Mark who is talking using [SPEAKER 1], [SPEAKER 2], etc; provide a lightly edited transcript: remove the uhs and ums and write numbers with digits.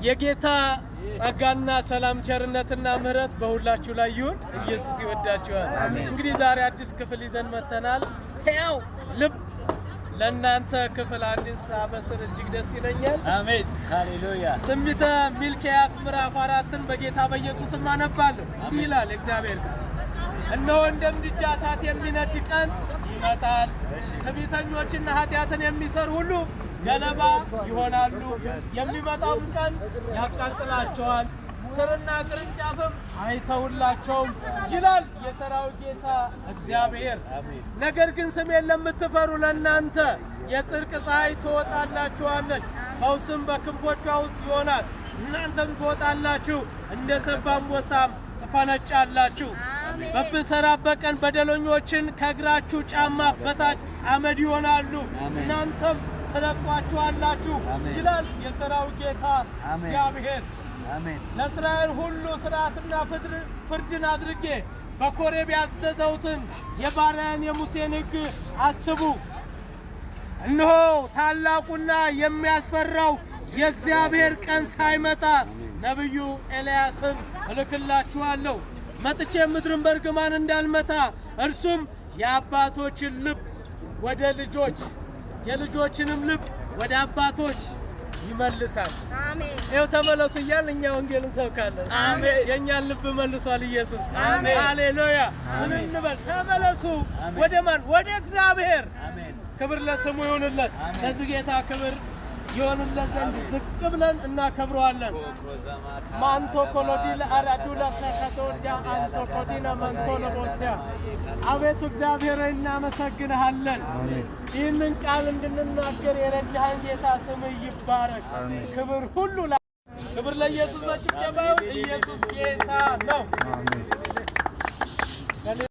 [SPEAKER 1] የጌታ ጸጋና ሰላም ቸርነትና ምህረት በሁላችሁ ላይ ይሁን። ኢየሱስ ይወዳችኋል። እንግዲህ ዛሬ አዲስ ክፍል ይዘን መተናል። ያው ልብ ለእናንተ ክፍል አንድን ሳበስር እጅግ ደስ ይለኛል።
[SPEAKER 2] አሜን ሃሌሉያ።
[SPEAKER 1] ትንቢተ ሚልክያስ ምዕራፍ 4ን በጌታ በኢየሱስ ስም አነባለሁ። ይላል እግዚአብሔር ቃል፣ እነሆ እንደ ምድጃ እሳት የሚነድ ቀን ይመጣል። ትዕቢተኞችና ኃጢአትን የሚሰሩ ሁሉ ገለባ ይሆናሉ። የሚመጣውን ቀን ያቃጥላቸዋል፣ ስርና ቅርንጫፍም አይተውላቸውም ይላል የሰራዊት ጌታ እግዚአብሔር። ነገር ግን ስሜን ለምትፈሩ ለእናንተ የጽድቅ ፀሐይ ትወጣላችኋለች፣ ፈውስም በክንፎቿ ውስጥ ይሆናል። እናንተም ትወጣላችሁ፣ እንደ ሰባ አንበሳም ትፈነጫላችሁ። በምሰራበት ቀን በደለኞችን ከእግራችሁ ጫማ በታች አመድ ይሆናሉ፣ እናንተም ትለቋችኋላችሁ ይላል የሰራዊት ጌታ እግዚአብሔር። ለእስራኤል ሁሉ ሥርዓትና ፍርድን አድርጌ በኮሬብ ያዘዘውትን የባሪያን የሙሴን ሕግ አስቡ። እነሆ ታላቁና የሚያስፈራው የእግዚአብሔር ቀን ሳይመጣ ነቢዩ ኤልያስን እልክላችኋለሁ። መጥቼ ምድርን በርግማን እንዳልመታ እርሱም የአባቶችን ልብ ወደ ልጆች የልጆችንም ልብ ወደ አባቶች ይመልሳል። አሜን። ይኸው ተመለሱ እያልን እኛ ወንጌልን እንሰብካለን። አሜን። የእኛን ልብ መልሷል ኢየሱስ። አሜን ሃሌሉያ። ምን እንበል? ተመለሱ። ወደ ማን? ወደ እግዚአብሔር። አሜን። ክብር ለስሙ ይሁንለት። ለዚህ ጌታ ክብር ይሆንለት ዘንድ ዝቅ ብለን እናከብረዋለን። ማንቶ ኮሎዲ ለአራዱላ ሰከቶጃ አንቶ ኮዲና መንቶ ለቦሲያ። አቤቱ እግዚአብሔር እናመሰግንሃለን። ይህንን ቃል እንድንናገር የረዳህን ጌታ ስምህ ይባረክ። ክብር ሁሉ ክብር ለኢየሱስ። በጭብጨባው ኢየሱስ ጌታ ነው።